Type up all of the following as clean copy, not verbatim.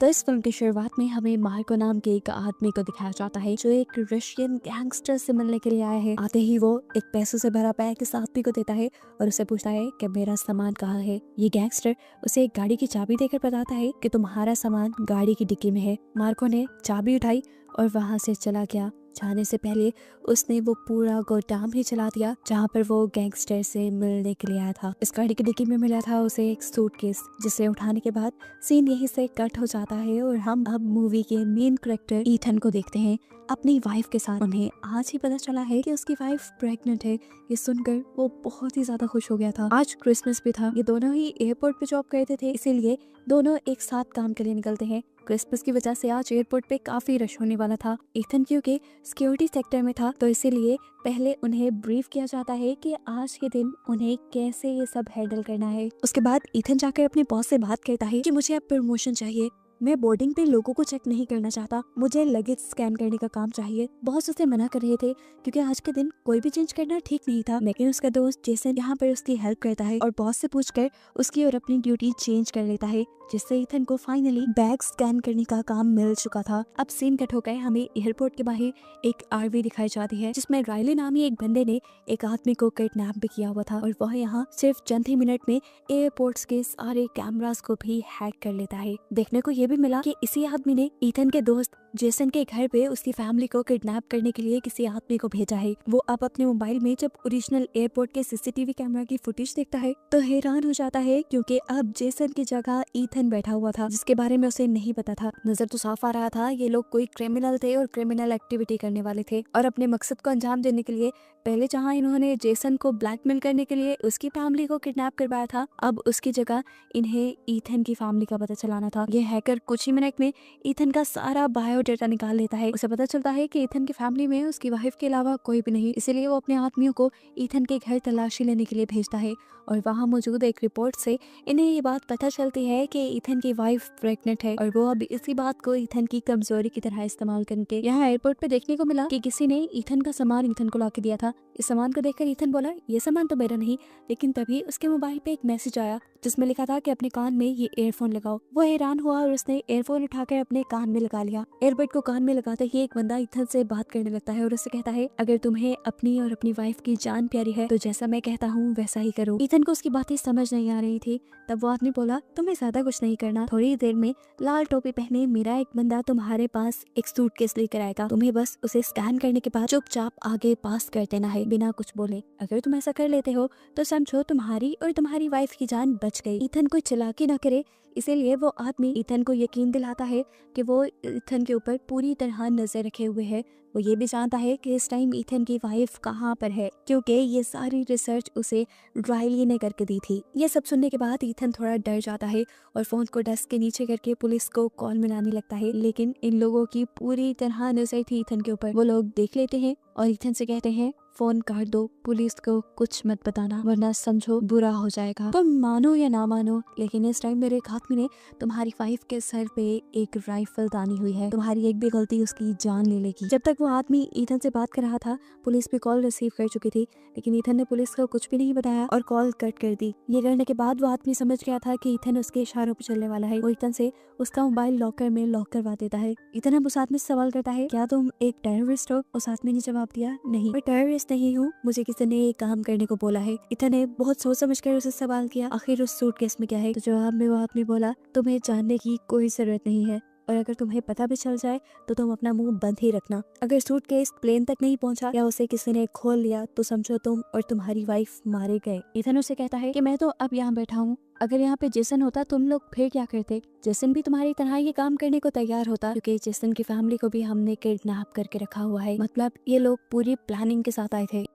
तो इस फिल्म की शुरुआत में हमें मार्को नाम के एक आदमी को दिखाया जाता है जो एक रशियन गैंगस्टर से मिलने के लिए आया है। आते ही वो एक पैसों से भरा बैग इस आदमी को देता है और उसे पूछता है कि मेरा सामान कहाँ है। ये गैंगस्टर उसे एक गाड़ी की चाबी देकर बताता है कि तुम्हारा सामान गाड़ी की डिक्की में है। मार्को ने चाबी उठाई और वहाँ से चला गया। जाने से पहले उसने वो पूरा गोदाम ही चला दिया जहाँ पर वो गैंगस्टर से मिलने के लिए आया था। इस गाड़ी की डिक्की में मिला था उसे एक सूटकेस, जिसे उठाने के बाद सीन यहीं से कट हो जाता है और हम अब मूवी के मेन कैरेक्टर ईथन को देखते हैं अपनी वाइफ के साथ। उन्हें आज ही पता चला है कि उसकी वाइफ प्रेग्नेंट है। ये सुनकर वो बहुत ही ज्यादा खुश हो गया था। आज क्रिसमस भी था। ये दोनों ही एयरपोर्ट पे जॉब करते थे, इसीलिए दोनों एक साथ काम के लिए निकलते हैं। क्रिसमस की वजह से आज एयरपोर्ट पे काफी रश होने वाला था। ईथन क्योंकि सिक्योरिटी सेक्टर में था तो इसीलिए पहले उन्हें ब्रीफ किया जाता है कि आज के दिन उन्हें कैसे ये सब हैंडल करना है। उसके बाद ईथन जाकर अपने बॉस से बात करता है कि मुझे अब प्रमोशन चाहिए। मैं बोर्डिंग पे लोगों को चेक नहीं करना चाहता, मुझे लगेज स्कैन करने का काम चाहिए। बॉस उसे मना कर रहे थे क्योंकि आज के दिन कोई भी चेंज करना ठीक नहीं था, लेकिन उसका दोस्त जेसन यहाँ पर उसकी हेल्प करता है और बॉस से पूछकर उसकी और अपनी ड्यूटी चेंज कर लेता है, जिससे ईथन को फाइनली बैग स्कैन करने का काम मिल चुका था। अब सीन कट होकर हमें एयरपोर्ट के बाहर एक आरवी दिखाई जाती है जिसमें रायले नामी एक बंदे ने एक आदमी को किडनैप भी किया हुआ था और वह यहाँ सिर्फ चंद ही मिनट में एयरपोर्ट्स के सारे कैमरास को भी हैक कर लेता है। देखने को ये भी मिला कि इसी आदमी ने ईथन के दोस्त जेसन के घर पे उसकी फैमिली को किडनैप करने के लिए किसी आदमी को भेजा है। वो अब अपने मोबाइल में जब ओरिजिनल एयरपोर्ट के सीसीटीवी कैमरा की फुटेज देखता है तो हैरान हो जाता है क्योंकि अब जेसन की जगह ईथन बैठा हुआ था, जिसके बारे में उसे नहीं पता था। नजर तो साफ आ रहा था ये लोग कोई क्रिमिनल थे और क्रिमिनल एक्टिविटी करने वाले थे और अपने मकसद को अंजाम देने के लिए पहले जहाँ इन्होंने जेसन को ब्लैकमेल करने के लिए उसकी फैमिली को किडनैप करवाया था, अब उसकी जगह इन्हें ईथन की फैमिली का पता चलाना था। ये हैकर कुछ ही मिनट में ईथन का सारा बायोडाटा निकाल लेता है। उसे पता चलता है कि ईथन की फैमिली में उसकी वाइफ के अलावा कोई भी नहीं, इसीलिए वो अपने आदमियों को ईथन के घर तलाशी लेने के लिए भेजता है और वहाँ मौजूद एक रिपोर्ट से इन्हें ये बात पता चलती है कि ईथन की वाइफ प्रेग्नेंट है और वो अब इसी बात को ईथन की कमजोरी की तरह इस्तेमाल करके यहाँ एयरपोर्ट पे देखने को मिला कि किसी ने ईथन का सामान ईथन को ला के दिया था। इस सामान को देखकर ईथन बोला ये सामान तो मेरा नहीं, लेकिन तभी उसके मोबाइल पे एक मैसेज आया जिसमें लिखा था कि अपने कान में ये ईयरफोन लगाओ। वो हैरान हुआ और उसने ईयरफोन उठाकर अपने कान में लगा लिया। एयरबड को कान में लगाते ही एक बंदा ईथन से बात करने लगता है और उससे कहता है अगर तुम्हें अपनी और अपनी वाइफ की जान प्यारी है तो जैसा मैं कहता हूँ वैसा ही करो। ईथन को उसकी बातें समझ नहीं आ रही थी। तब वो आदमी बोला तुम्हें ज्यादा कुछ नहीं करना, थोड़ी देर में लाल टोपी पहने मेरा एक बंदा तुम्हारे पास एक सूटकेस लेकर आएगा, तुम्हें बस उसे स्कैन करने के बाद चुपचाप आगे पास कर देना है बिना कुछ बोले। अगर तुम ऐसा कर लेते हो तो समझो तुम्हारी और तुम्हारी वाइफ की जान बच गई। ईथन कोई चालाकी न करे, इसीलिए वो आदमी ईथन को यकीन दिलाता है कि वो ईथन के ऊपर पूरी तरह नजर रखे हुए है। वो ये भी जानता है कि इस टाइम ईथन की वाइफ कहाँ पर है क्योंकि ये सारी रिसर्च उसे रायली ने करके दी थी। ये सब सुनने के बाद ईथन थोड़ा डर जाता है और फोन को डेस्क के नीचे करके पुलिस को कॉल मिलाने लगता है, लेकिन इन लोगों की पूरी तरह नजर थी ईथन के ऊपर। वो लोग देख लेते हैं और ईथन से कहते हैं फोन काट दो, पुलिस को कुछ मत बताना वरना समझो बुरा हो जाएगा। तुम मानो या ना मानो, लेकिन इस टाइम मेरे एक आदमी ने तुम्हारी वाइफ के सर पे एक राइफल तानी हुई है, तुम्हारी एक भी गलती उसकी जान ले लेगी। जब तक वो आदमी ईथन से बात कर रहा था पुलिस भी कॉल रिसीव कर चुकी थी, लेकिन ईथन ने पुलिस को कुछ भी नहीं बताया और कॉल कट कर दी। ये करने के बाद वो आदमी समझ गया था कि ईथन उसके इशारों पर चलने वाला है। वो ईथन से उसका मोबाइल लॉकर में लॉक करवा देता है। ईथन अब उस आदमी से सवाल करता है क्या तुम एक टेररिस्ट हो? उस आदमी ने जवाब दिया नहीं, मैं टेररिस्ट नहीं हूँ, मुझे किसी ने ये काम करने को बोला है। ईथन ने बहुत सोच समझ कर उसे सवाल किया आखिर उस सूटकेस में क्या है? तो जवाब में वो आदमी बोला तुम्हें जानने की कोई जरूरत नहीं है और अगर तुम्हें पता भी चल जाए तो तुम अपना मुंह बंद ही रखना। अगर सूटकेस प्लेन तक नहीं पहुंचा या उसे किसी ने खोल लिया तो समझो तुम और तुम्हारी वाइफ मारे गए। ईथन उसे कहता है कि मैं तो अब यहाँ बैठा हूँ, अगर यहाँ पे जेसन होता तुम लोग फिर क्या करते? जेसन भी तुम्हारी तरह ये काम करने को तैयार होता क्योंकि जेसन की फैमिली को भी हमने किडनैप करके रखा हुआ है, मतलब ये लोग पूरी प्लानिंग के साथ आए थे।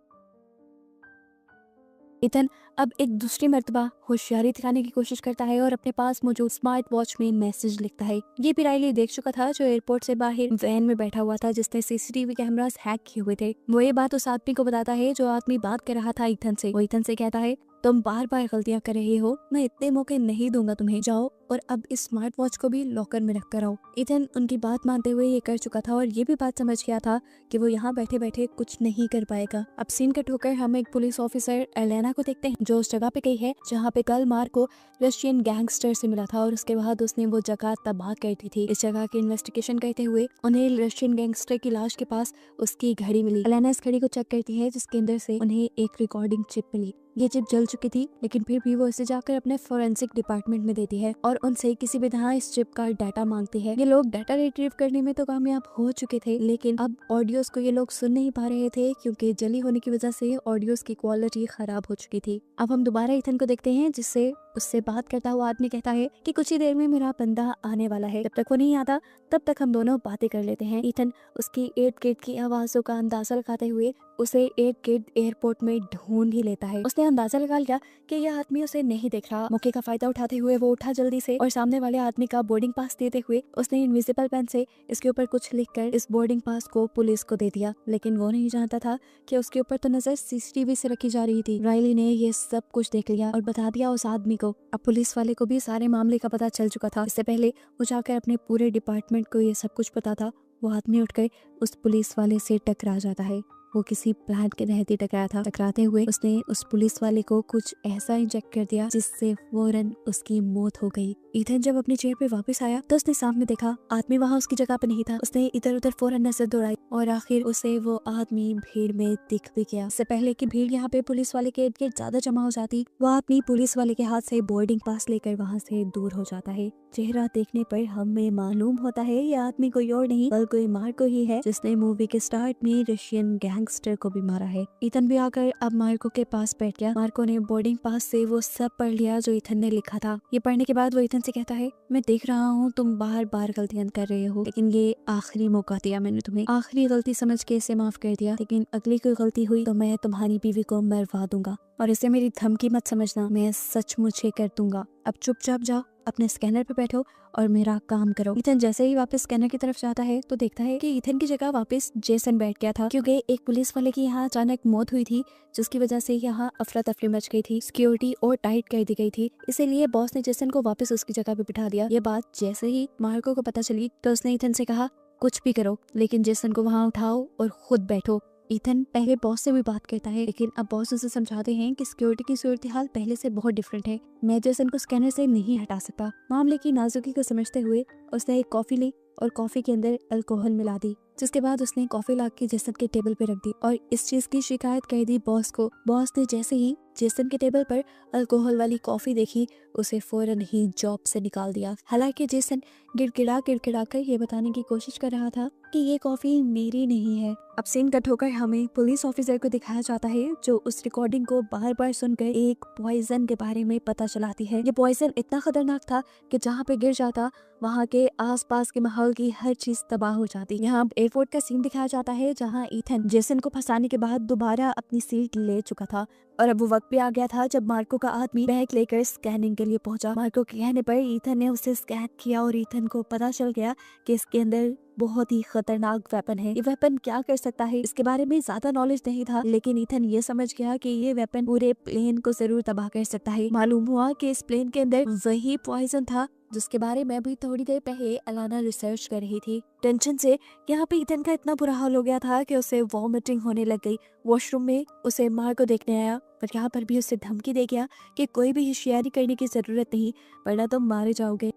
ईथन अब एक दूसरी मर्तबा होशियारी दिखाने की कोशिश करता है और अपने पास मौजूद स्मार्ट वॉच में मैसेज लिखता है। ये भी रायली देख चुका था जो एयरपोर्ट से बाहर वैन में बैठा हुआ था जिसने सीसीटीवी कैमरास हैक किए हुए थे। वो ये बात उस आदमी को बताता है जो आदमी बात कर रहा था ईथन से। वो ईथन से कहता है तुम बार बार गलतियां कर रही हो, मैं इतने मौके नहीं दूंगा तुम्हें, जाओ और अब इस स्मार्ट वॉच को भी लॉकर में रख कर आओ। इथन उनकी बात मानते हुए ये कर चुका था और ये भी बात समझ गया था कि वो यहाँ बैठे बैठे कुछ नहीं कर पाएगा। अब सीन कट होकर हम एक पुलिस ऑफिसर एलेना को देखते हैं जो उस जगह पे गई है जहाँ पे कल मार्को रशियन गैंगस्टर से मिला था और उसके बाद उसने वो जगह तबाह कर दी थी। इस जगह की इन्वेस्टिगेशन करते हुए उन्हें रशियन गैंगस्टर की लाश के पास उसकी घड़ी मिली। एलेना इस घड़ी को चेक करती है जिसके अंदर से उन्हें एक रिकॉर्डिंग चिप मिली। ये चिप जल चुकी थी लेकिन फिर भी वो इसे जाकर अपने फोरेंसिक डिपार्टमेंट में देती है और उनसे किसी भी तरह इस चिप का डाटा मांगती है। ये लोग डाटा रिट्रीव करने में तो कामयाब हो चुके थे लेकिन अब ऑडियोज को ये लोग सुन नहीं पा रहे थे क्योंकि जली होने की वजह से ऑडियोज की क्वालिटी खराब हो चुकी थी। अब हम दोबारा इथन को देखते हैं जिससे उससे बात करता हुआ आदमी कहता है कि कुछ ही देर में मेरा बंदा आने वाला है, जब तक वो नहीं आता तब तक हम दोनों बातें कर लेते हैं। इथन उसकी इर्द गिर्द की आवाजों का अंदाजा लगाते हुए उसे इर्द गिर्द एयरपोर्ट में ढूंढ ही लेता है। उसने अंदाजा लगा लिया कि यह आदमी उसे नहीं देख रहा। मौके का फायदा उठाते हुए वो उठा जल्दी से और सामने वाले आदमी का बोर्डिंग पास देते हुए उसने इनविजिबल पेन से इसके ऊपर कुछ लिखकर इस बोर्डिंग पास को पुलिस को दे दिया। लेकिन वो नहीं जानता था कि उसके ऊपर तो नजर सीसीटीवी से रखी जा रही थी। राइली ने ये सब कुछ देख लिया और बता दिया उस आदमी को। अब पुलिस वाले को भी सारे मामले का पता चल चुका था। इससे पहले वो जाकर अपने पूरे डिपार्टमेंट को ये सब कुछ पता था। वो आदमी उठकर उस पुलिस वाले से टकरा जाता है। वो किसी प्लान के तहत ही टकराया था। टकराते हुए उसने उस पुलिस वाले को कुछ ऐसा इंजेक्ट कर दिया जिससे फौरन उसकी मौत हो गई। इथन जब अपनी चेयर पे वापस आया तो उसने सामने देखा आदमी वहाँ उसकी जगह पे नहीं था। उसने इधर उधर फौरन नजर दौड़ाई और आखिर उसे वो आदमी भीड़ में दिख भी गया। इससे पहले कि भीड़ यहाँ पे पुलिस वाले के इर्द गिर्द ज्यादा जमा हो जाती, वो आदमी पुलिस वाले के हाथ से बोर्डिंग पास लेकर वहाँ से दूर हो जाता है। चेहरा देखने पर हमें मालूम होता है ये आदमी कोई और नहीं बल्कि मार्को ही है जिसने मूवी के स्टार्ट में रशियन गैंगस्टर को भी मारा है। इथन भी आकर अब मार्को के पास बैठ गया। मार्को ने बोर्डिंग पास से वो सब पढ़ लिया जो इथन ने लिखा था। ये पढ़ने के बाद वो इथन से कहता है मैं देख रहा हूँ तुम बार बार गलतियां कर रहे हो लेकिन ये आखिरी मौका दिया मैंने तुम्हें, आखिरी गलती समझ के इसे माफ कर दिया, लेकिन अगली कोई गलती हुई तो मैं तुम्हारी बीवी को मरवा दूंगा और इसे मेरी धमकी मत समझना, मैं सचमुच ये कर दूंगा। अब चुपचाप जाओ अपने स्कैनर पे बैठो और मेरा काम करो। इथन जैसे ही वापस स्कैनर की तरफ जाता है तो देखता है कि इथन की जगह वापस जेसन बैठ गया था क्योंकि एक पुलिस वाले की यहाँ अचानक मौत हुई थी जिसकी वजह से यहाँ अफरा तफरी मच गई थी, सिक्योरिटी और टाइट कर दी गई थी। इसीलिए बॉस ने जेसन को वापस उसकी जगह पे बिठा दिया। ये बात जैसे ही मार्को को पता चली तो उसने इथन से कहा कुछ भी करो लेकिन जेसन को वहाँ उठाओ और खुद बैठो। इथन पहले बॉस से भी बात करता है लेकिन अब बॉस उसे समझाते हैं कि सिक्योरिटी की सूरत हाल पहले से बहुत डिफरेंट है, मैं जेसन को स्कैनर से नहीं हटा सकता। मामले की नाजुकी को समझते हुए उसने एक कॉफी ली और कॉफी के अंदर अल्कोहल मिला दी, जिसके बाद उसने कॉफी ला के जेसन के टेबल पे रख दी और इस चीज की शिकायत कर दी बॉस को। बॉस ने जैसे ही जेसन के टेबल पर अल्कोहल वाली कॉफी देखी उसे फौरन ही जॉब से निकाल दिया। हालांकि जेसन गिड़गिड़ा कर ये बताने की कोशिश कर रहा था कि ये कॉफी मेरी नहीं है। अब सीन कट होकर हमें पुलिस ऑफिसर को दिखाया जाता है जो उस रिकॉर्डिंग को बार बार सुनकर एक पॉइजन के बारे में पता चलाती है। ये पॉइजन इतना खतरनाक था कि जहाँ पे गिर जाता वहाँ के आसपास के माहौल की हर चीज तबाह हो जाती। यहाँ एयरपोर्ट का सीन दिखाया जाता है जहाँ इथन जेसन को फंसाने के बाद दोबारा अपनी सीट ले चुका था और अब वो वक्त भी आ गया था जब मार्को का आदमी बैग लेकर स्कैनिंग के लिए पहुंचा। मार्को के कहने पर इथन ने उसे स्कैन किया और इथन को पता चल गया कि इसके अंदर बहुत ही खतरनाक वेपन है। ये वेपन क्या कर सकता है इसके बारे में ज्यादा नॉलेज नहीं था लेकिन इथन ये समझ गया कि ये वेपन पूरे प्लेन को जरूर तबाह कर सकता है। मालूम हुआ कि इस प्लेन के अंदर वही पॉइजन था जिसके बारे में भी थोड़ी देर पहले अलाना रिसर्च कर रही थी। टेंशन से यहाँ पे इथन का इतना बुरा हाल हो गया था कि उसे वॉमिटिंग होने लग गई। वॉशरूम में उसे मार को देखने आया पर यहाँ पर भी उसे धमकी दे गया कि कोई भी होशियारी करने की जरूरत नहीं वरना तुम मारे जाओगे।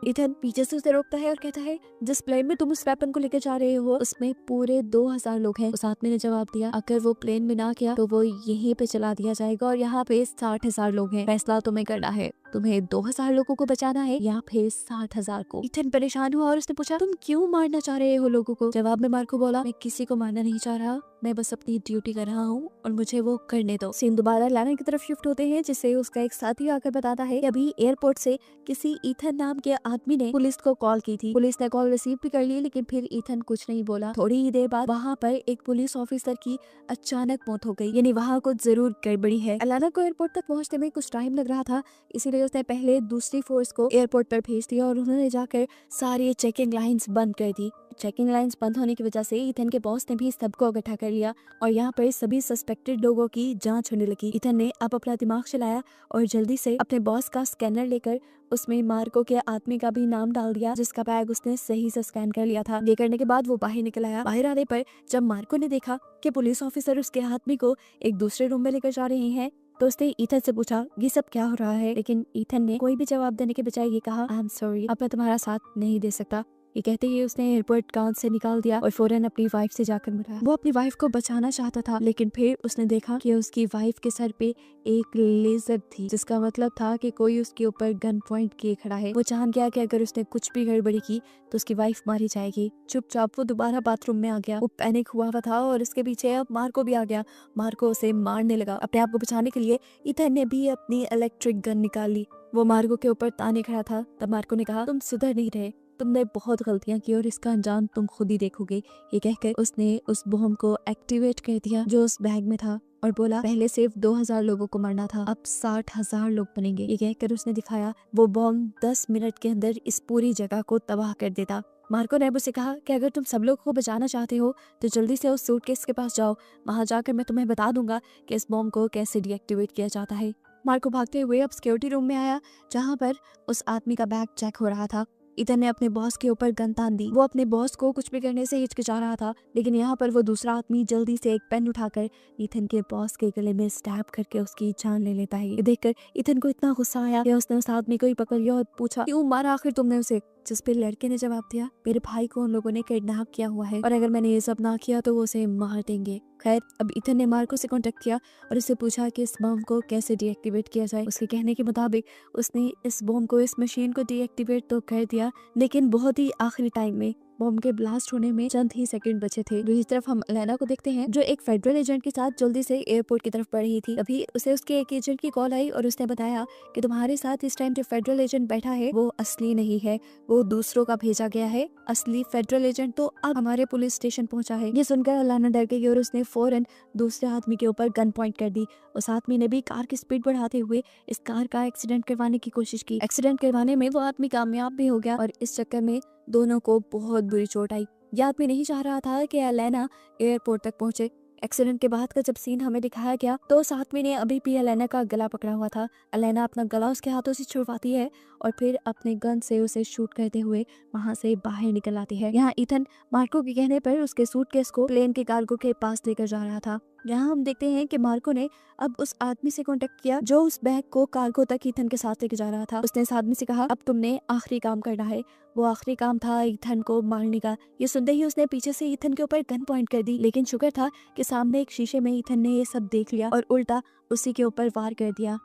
इथन पीछे से उसे रोकता है और कहता है जिस प्लेन में तुम उस वेपन को लेकर जा रहे हो उसमें पूरे 2000 लोग हैं। उस आदमी ने जवाब दिया अगर वो प्लेन में ना किया तो वो यहीं पे चला दिया जाएगा और यहाँ पे 60,000 लोग हैं, फैसला तुम्हें करना है, तुम्हें 2000 लोगों को बचाना है या फिर 60,000 को। इथन परेशान हुआ और उसने पूछा तुम क्यों मारना चाह रहे हो लोगों को। जवाब में मार्को बोला मैं किसी को मारना नहीं चाह रहा, मैं बस अपनी ड्यूटी कर रहा हूँ और मुझे वो करने दो। सीन दोबारा लाना की तरफ शिफ्ट होते हैं जिसे उसका एक साथी आकर बताता है कि अभी एयरपोर्ट से किसी इथन नाम के आदमी ने पुलिस को कॉल की थी। पुलिस ने कॉल रिसीव भी कर ली लेकिन फिर इथन कुछ नहीं बोला। थोड़ी ही देर बाद वहाँ पर एक पुलिस ऑफिसर की अचानक मौत हो गई, यानी वहाँ कुछ जरूर गड़बड़ी है। अलाना को एयरपोर्ट तक पहुँचने में कुछ टाइम लग रहा था इसीलिए इसलिए उसने पहले दूसरी फोर्स को एयरपोर्ट पर भेज दिया और उन्होंने जाकर सारी चेकिंग लाइंस बंद कर दी। चेकिंग लाइंस बंद होने की वजह से ईथन के बॉस ने भी सबको इकट्ठा कर लिया और यहाँ पर सभी सस्पेक्टेड लोगों की जांच होने लगी। ईथन ने अब अपना दिमाग चलाया और जल्दी से अपने बॉस का स्कैनर लेकर उसमें मार्को के आदमी का भी नाम डाल दिया, जिसका बैग उसने सही से स्कैन कर लिया था। ये करने के बाद वो बाहर निकल आया। बाहर आने पर जब मार्को ने देखा कि पुलिस ऑफिसर उसके आदमी को एक दूसरे रूम में लेकर जा रहे हैं तो उसने ईथन से पूछा ये सब क्या हो रहा है, लेकिन ईथन ने कोई भी जवाब देने के बजाय ये कहा आई एम सॉरी, अब मैं तुम्हारा साथ नहीं दे सकता। ये कहते ही उसने एयरपोर्ट कांच से निकाल दिया और फौरन अपनी वाइफ से जाकर मिला। वो अपनी वाइफ को बचाना चाहता था, लेकिन फिर उसने देखा कि उसकी वाइफ के सर पे एक लेजर थी, जिसका मतलब था कि कोई उसके ऊपर गन पॉइंट किए खड़ा है। वो जान गया कि अगर उसने कुछ भी गड़बड़ी की तो उसकी वाइफ मारी जाएगी। चुपचाप वो दोबारा बाथरूम में आ गया। वो पैनिक हुआ था और इसके पीछे अब मार्को भी आ गया। मार्को उसे मारने लगा। अपने आप को बचाने के लिए ईथन ने भी अपनी इलेक्ट्रिक गन निकाल ली। वो मार्को के ऊपर ताने खड़ा था। तब मार्को ने कहा तुम सुधर नहीं रहे, तुमने बहुत गलतियां की और इसका अंजाम तुम खुद ही देखोगे। ये कहकर उसने उस बॉम्ब को एक्टिवेट कर दिया जो उस बैग में था और बोला पहले सिर्फ 2000 लोगों को मरना था, अब 60,000 लोग बनेंगे। ये कहकर उसने दिखाया वो बॉम्ब 10 मिनट के अंदर इस पूरी जगह को तबाह कर देता। मार्को ने उससे कहा कि अगर तुम सब लोगों को बचाना चाहते हो तो जल्दी से उस सूटकेस के पास जाओ, वहां जाकर मैं तुम्हें बता दूंगा कि इस बॉम्ब को कैसे डीएक्टिवेट किया जाता है। मार्को भागते हुए अब सिक्योरिटी रूम में आया जहाँ पर उस आदमी का बैग चेक हो रहा था। ईथन ने अपने बॉस के ऊपर गन तान दी। वो अपने बॉस को कुछ भी करने से हिचकिचा रहा था, लेकिन यहाँ पर वो दूसरा आदमी जल्दी से एक पेन उठाकर ईथन के बॉस के गले में स्टैब करके उसकी जान ले लेता है। ये देखकर ईथन को इतना गुस्सा आया कि उसने उस आदमी को ही पकड़ लिया और पूछा क्यों मारा आखिर तुमने उसे। जिस पे लड़के ने जवाब दिया मेरे भाई को उन लोगों ने किडनैप किया हुआ है और अगर मैंने ये सब ना किया तो वो उसे मार देंगे। खैर अब ईथन ने मार्को से कांटेक्ट किया और उससे पूछा कि इस बम को कैसे डीएक्टिवेट किया जाए। उसके कहने के मुताबिक उसने इस बम को, इस मशीन को डीएक्टिवेट तो कर दिया, लेकिन बहुत ही आखिरी टाइम में। बॉम्ब के ब्लास्ट होने में चंद ही सेकंड बचे थे। दूसरी तरफ हम एलेना को देखते हैं जो एक फेडरल एजेंट के साथ जल्दी से एयरपोर्ट की तरफ बढ़ रही थी। अभी उसे उसके एक एजेंट की कॉल आई और उसने बताया कि तुम्हारे साथ इस टाइम जो फेडरल एजेंट बैठा है वो असली नहीं है, वो दूसरों का भेजा गया है। असली फेडरल एजेंट तो अब हमारे पुलिस स्टेशन पहुंचा है। ये सुनकर एलेना डर गई और उसने फौरन दूसरे आदमी के ऊपर गन पॉइंट कर दी। उस आदमी ने भी कार की स्पीड बढ़ाते हुए इस कार का एक्सीडेंट करवाने की कोशिश की। एक्सीडेंट करवाने में वो आदमी कामयाब भी हो गया और इस चक्कर में दोनों को बहुत बुरी चोट आई। यह आदमी नहीं चाह रहा था कि एलेना एयरपोर्ट तक पहुंचे। एक्सीडेंट के बाद का जब सीन हमें दिखाया गया तो उस आदमी ने अभी भी एलेना का गला पकड़ा हुआ था। एलेना अपना गला उसके हाथों से छुड़वाती है और फिर अपने गन से उसे शूट करते हुए वहां से बाहर निकल आती है। यहाँ ईथन मार्को के कहने पर उसके सूटकेस को प्लेन के कार्गो के पास लेकर जा रहा था। यहाँ हम देखते हैं कि मार्को ने अब उस आदमी से कांटेक्ट किया जो उस बैग को कार्गो तक ईथन के साथ लेके जा रहा था। उसने इस आदमी से कहा अब तुमने आखिरी काम करना है। वो आखिरी काम था ईथन को मारने का। ये सुनते ही उसने पीछे से ईथन के ऊपर गन पॉइंट कर दी, लेकिन शुक्र था कि सामने एक शीशे में ईथन ने ये सब देख लिया और उल्टा उसी के ऊपर वार कर दिया।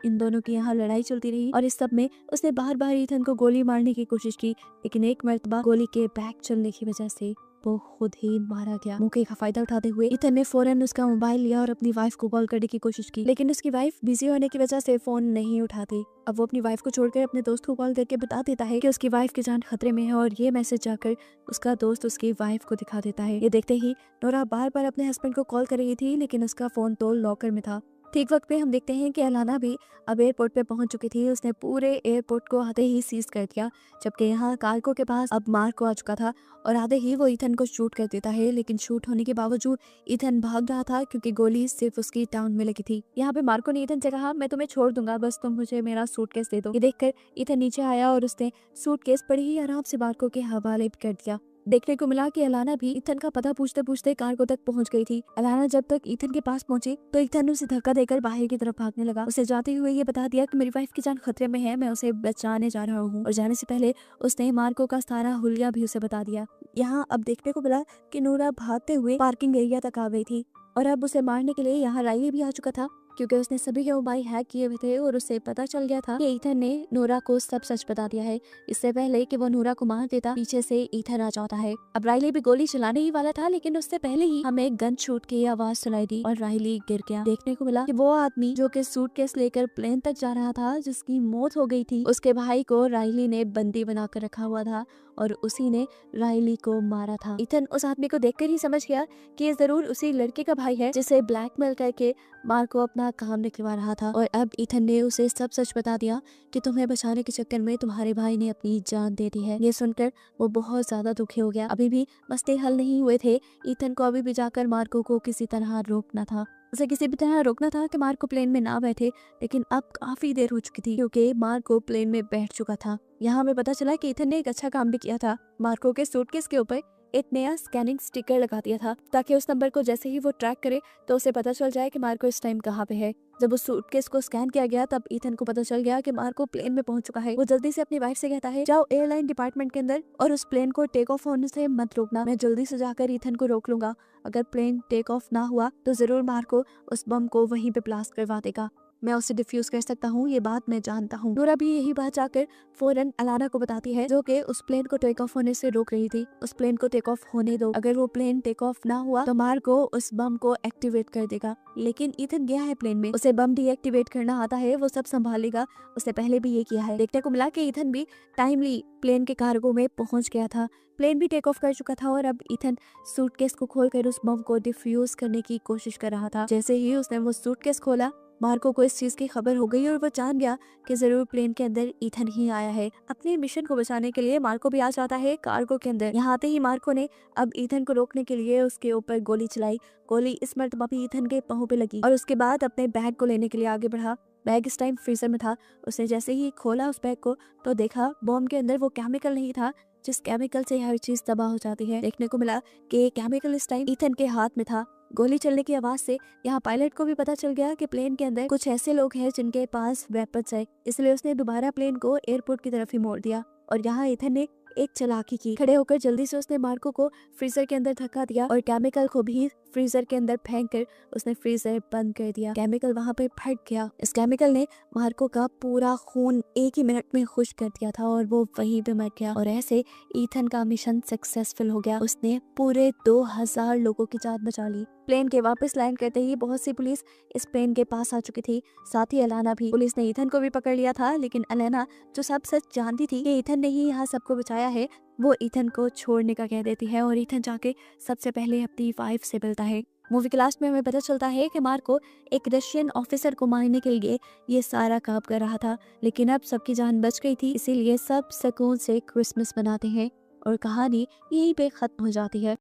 इन दोनों की यहाँ लड़ाई चलती रही और इस सब में उसने बार बार ईथन को गोली मारने की कोशिश की, लेकिन एक मर्तबा गोली के बैग चलने की वजह से वो खुद ही मारा गया। मौके का फायदा उठाते हुए ईथन ने फौरन उसका मोबाइल लिया और अपनी वाइफ को कॉल करने की कोशिश की, लेकिन उसकी वाइफ बिजी होने की वजह से फोन नहीं उठाती। अब वो अपनी वाइफ को छोड़कर अपने दोस्त को कॉल करके बता देता है कि उसकी वाइफ की जान खतरे में है और ये मैसेज जाकर उसका दोस्त उसकी वाइफ को दिखा देता है। ये देखते ही नोरा बार बार अपने हस्बैंड को कॉल कर रही थी, लेकिन उसका फोन तो लॉकर में था। ठीक वक्त पे हम देखते हैं कि एलाना भी अब एयरपोर्ट पे पहुंच चुकी थी। उसने पूरे एयरपोर्ट को आधे ही सीज कर दिया, जबकि यहाँ कार्गो के पास अब मार्को आ चुका था और आधे ही वो ईथन को शूट कर देता है, लेकिन शूट होने के बावजूद ईथन भाग रहा था क्योंकि गोली सिर्फ उसकी टांग में लगी थी। यहाँ पे मार्को ने ईथन से कहा मैं तुम्हें छोड़ दूंगा, बस तुम मुझे मेरा सूटकेस दे दो। ये देखकर ईथन नीचे आया और उसने सूटकेस बड़ी ही आराम से मार्को के हवाले कर दिया। देखने को मिला कि एलाना भी ईथन का पता पूछते पूछते कार्गो तक पहुंच गई थी। एलाना जब तक ईथन के पास पहुंची तो ईथन उसे धक्का देकर बाहर की तरफ भागने लगा। उसे जाते हुए ये बता दिया कि मेरी वाइफ की जान खतरे में है, मैं उसे बचाने जा रहा हूँ। और जाने से पहले उसने मार्को का सारा हुलिया भी उसे बता दिया। यहाँ अब देखने को मिला कि नोरा भागते हुए पार्किंग एरिया तक आ गई थी और अब उसे मारने के लिए यहाँ राइली भी आ चुका था, क्योंकि उसने सभी के मोबाइल हैक किए हुए थे और उसे पता चल गया था कि ईथन ने नोरा को सब सच बता दिया है। इससे पहले कि वो नोरा को मार देता, पीछे से ईथन आ जाता है। अब राइली भी गोली चलाने ही वाला था, लेकिन उससे पहले ही हमें गन शूट की आवाज सुनाई दी और राइली गिर गया। देखने को मिला कि वो आदमी जो कि सूटकेस लेकर प्लेन तक जा रहा था, जिसकी मौत हो गई थी, उसके भाई को राइली ने बंदी बनाकर रखा हुआ था और उसी ने राइली को मारा था। ईथन उस आदमी को देखकर ही समझ गया कि ये जरूर उसी लड़के का भाई है जिसे ब्लैकमेल करके मार्को अपना अपना काम निकलवा रहा था और अब ईथन ने उसे सब सच बता दिया कि तुम्हें बचाने के चक्कर में तुम्हारे भाई ने अपनी जान दे दी है। ये सुनकर वो बहुत ज्यादा दुखी हो गया। अभी भी मसले हल नहीं हुए थे। ईथन को अभी भी जाकर मार्को को किसी तरह रोकना था, उसे किसी भी तरह रोकना था कि मार्को प्लेन में ना बैठे। लेकिन अब काफी देर हो चुकी थी क्योंकि मार्को प्लेन में बैठ चुका था। यहाँ हमें पता चला कि ईथन ने एक अच्छा काम भी किया था। मार्को के सूटकेस के ऊपर एक नया स्कैनिंग स्टिकर लगा दिया था ताकि उस नंबर को जैसे ही वो ट्रैक करे तो उसे पता चल जाए कि मार्को इस टाइम कहाँ पे है। जब उस सूटकेस को स्कैन किया गया तब ईथन को पता चल गया कि मार्को प्लेन में पहुंच चुका है। वो जल्दी से अपनी वाइफ से कहता है, जाओ एयरलाइन डिपार्टमेंट के अंदर और उस प्लेन को टेक ऑफ होने से मत रोकना। मैं जल्दी से जाकर ईथन को रोक लूंगा। अगर प्लेन टेक ऑफ ना हुआ तो जरूर मार्को उस बम को वहीं पे ब्लास्ट करवा देगा। मैं उसे डिफ्यूज कर सकता हूँ, ये बात मैं जानता हूँ। नोरा भी यही बात जाकर फौरन अलाना को बताती है, जो कि उस प्लेन को टेक ऑफ होने से रोक रही थी। उस प्लेन को टेक ऑफ होने दो। अगर वो प्लेन टेक ऑफ ना हुआ तो मार्को उस बम को एक्टिवेट कर देगा। लेकिन ईथन गया है प्लेन में, उसे बम डीएक्टिवेट करना आता है, वो सब संभालेगा। उसने पहले भी ये किया है। देखने को मिला कि ईथन भी टाइमली प्लेन के कार्गो में पहुंच गया था। प्लेन भी टेक ऑफ कर चुका था और अब ईथन सूटकेस को खोलकर उस बम को डिफ्यूज करने की कोशिश कर रहा था। जैसे ही उसने वो सूटकेस खोला, मार्को को इस चीज की खबर हो गई और वो जान गया कि जरूर प्लेन के अंदर ईथन ही आया है। अपने मिशन को बचाने के लिए मार्को भी आ जाता है कार्गो के अंदर। यहाँ आते ही मार्को ने अब ईथन को रोकने के लिए उसके ऊपर गोली चलाई। गोली इस मर्तबा भी ईथन के पाँव पे लगी और उसके बाद अपने बैग को लेने के लिए आगे बढ़ा। बैग इस टाइम फ्रीजर में था। उसने जैसे ही खोला उस बैग को तो देखा बॉम्ब के अंदर वो केमिकल नहीं था जिस केमिकल से हर चीज तबाह हो जाती है। देखने को मिला कि केमिकल इस टाइम ईथन के हाथ में था। गोली चलने की आवाज से यहाँ पायलट को भी पता चल गया कि प्लेन के अंदर कुछ ऐसे लोग हैं जिनके पास वेपन्स है, इसलिए उसने दोबारा प्लेन को एयरपोर्ट की तरफ ही मोड़ दिया। और यहाँ ईथन ने एक चालाकी की। खड़े होकर जल्दी से उसने मार्को को फ्रीजर के अंदर धक्का दिया और केमिकल को भी फ्रीजर के अंदर फेंक कर उसने फ्रीजर बंद कर दिया। केमिकल वहां पे फट गया। इस केमिकल ने मार्को का पूरा खून एक ही मिनट में खुश्क कर दिया था और वो वहीं पे मर गया। और ऐसे ईथन का मिशन सक्सेसफुल हो गया। उसने पूरे 2000 लोगों की जान बचा ली। प्लेन के वापस लैंड करते ही बहुत सी पुलिस इस प्लेन के पास आ चुकी थी, साथ ही अलाना भी। पुलिस ने ईथन को भी पकड़ लिया था, लेकिन अलाना जो सब सच जानती थी कि ईथन ने ही यहाँ सबको बचाया है, वो ईथन को छोड़ने का कह देती है और ईथन जाके सबसे पहले अपनी वाइफ से मिलता है। मूवी के लास्ट में हमें पता चलता है कि मार्को एक रशियन ऑफिसर को मारने के लिए ये सारा काम कर रहा था, लेकिन अब सबकी जान बच गई थी, इसीलिए सब सुकून से क्रिसमस मनाते हैं और कहानी यहीं पे खत्म हो जाती है।